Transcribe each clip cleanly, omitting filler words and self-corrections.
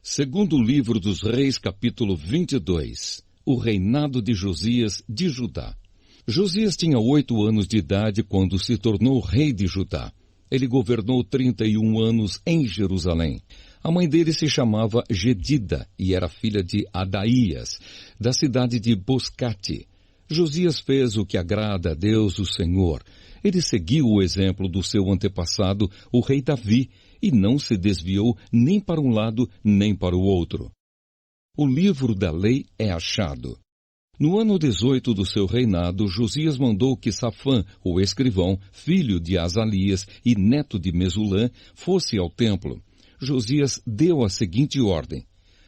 Segundo livro dos Reis, capítulo 22. O reinado de Josias de Judá. Josias tinha 8 anos de idade quando se tornou rei de Judá. Ele governou 31 anos em Jerusalém. A mãe dele se chamava Gedida e era filha de Adaías, da cidade de Boscate. Josias fez o que agrada a Deus, o Senhor. Ele seguiu o exemplo do seu antepassado, o rei Davi, e não se desviou nem para um lado nem para o outro. O livro da lei é achado. No ano 18 do seu reinado, Josias mandou que Safã, o escrivão, filho de Azalias e neto de Mesulã, fosse ao templo. Josias deu a seguinte ordem: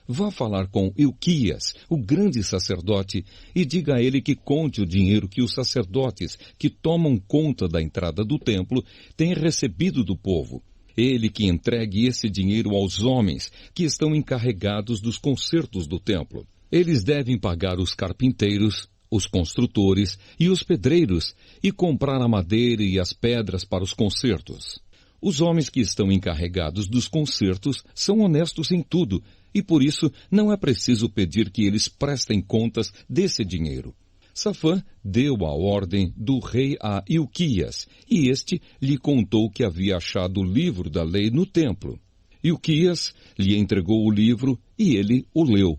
vá falar com Ilquias, o grande sacerdote, e diga a ele que conte o dinheiro que os sacerdotes que tomam conta da entrada do templo têm recebido do povo. Ele que entregue esse dinheiro aos homens que estão encarregados dos consertos do templo. Eles devem pagar os carpinteiros, os construtores e os pedreiros e comprar a madeira e as pedras para os consertos. Os homens que estão encarregados dos consertos são honestos em tudo e por isso não é preciso pedir que eles prestem contas desse dinheiro. Safã deu a ordem do rei a Ilquias, e este lhe contou que havia achado o livro da lei no templo. Ilquias lhe entregou o livro e ele o leu.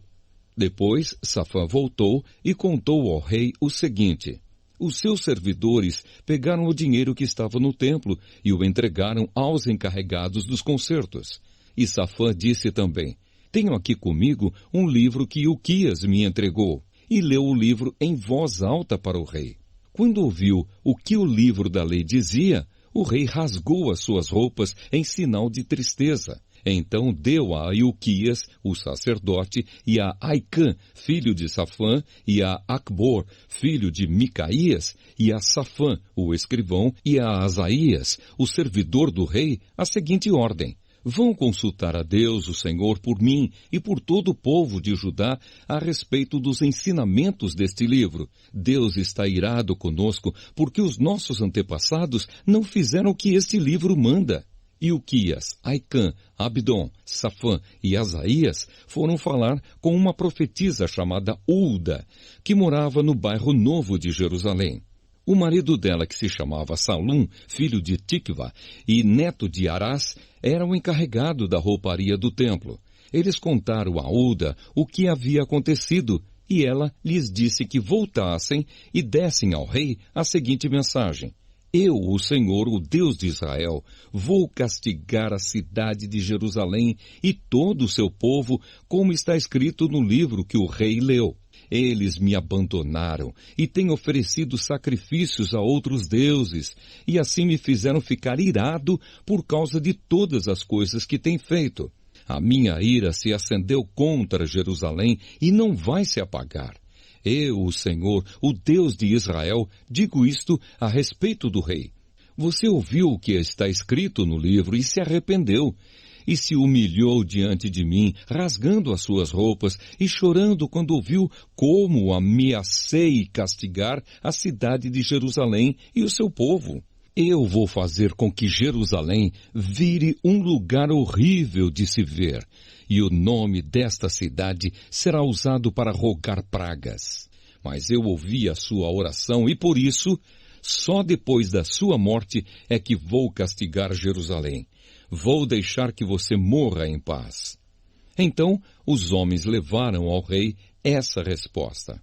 Depois, Safã voltou e contou ao rei o seguinte: os seus servidores pegaram o dinheiro que estava no templo e o entregaram aos encarregados dos concertos. E Safã disse também: tenho aqui comigo um livro que Ilquias me entregou. E leu o livro em voz alta para o rei. Quando ouviu o que o livro da lei dizia, o rei rasgou as suas roupas em sinal de tristeza. Então deu a Ilquias, o sacerdote, e a Aicã, filho de Safã, e a Acbor, filho de Micaías, e a Safã, o escrivão, e a Asaías, o servidor do rei, a seguinte ordem: vão consultar a Deus, o Senhor, por mim e por todo o povo de Judá a respeito dos ensinamentos deste livro. Deus está irado conosco porque os nossos antepassados não fizeram o que este livro manda. Ilquias, Aicã, Abdom, Safã e Asaías foram falar com uma profetisa chamada Ulda, que morava no bairro Novo de Jerusalém. O marido dela, que se chamava Salum, filho de Tikva e neto de Arás, era o encarregado da rouparia do templo. Eles contaram a Ulda o que havia acontecido, e ela lhes disse que voltassem e dessem ao rei a seguinte mensagem: eu, o Senhor, o Deus de Israel, vou castigar a cidade de Jerusalém e todo o seu povo, como está escrito no livro que o rei leu. Eles me abandonaram e têm oferecido sacrifícios a outros deuses, e assim me fizeram ficar irado por causa de todas as coisas que têm feito. A minha ira se acendeu contra Jerusalém e não vai se apagar. Eu, o Senhor, o Deus de Israel, digo isto a respeito do rei. Você ouviu o que está escrito no livro e se arrependeu, e se humilhou diante de mim, rasgando as suas roupas e chorando quando ouviu como ameacei castigar a cidade de Jerusalém e o seu povo. Eu vou fazer com que Jerusalém vire um lugar horrível de se ver, e o nome desta cidade será usado para rogar pragas. Mas eu ouvi a sua oração e por isso, só depois da sua morte é que vou castigar Jerusalém. Vou deixar que você morra em paz. Então, os homens levaram ao rei essa resposta.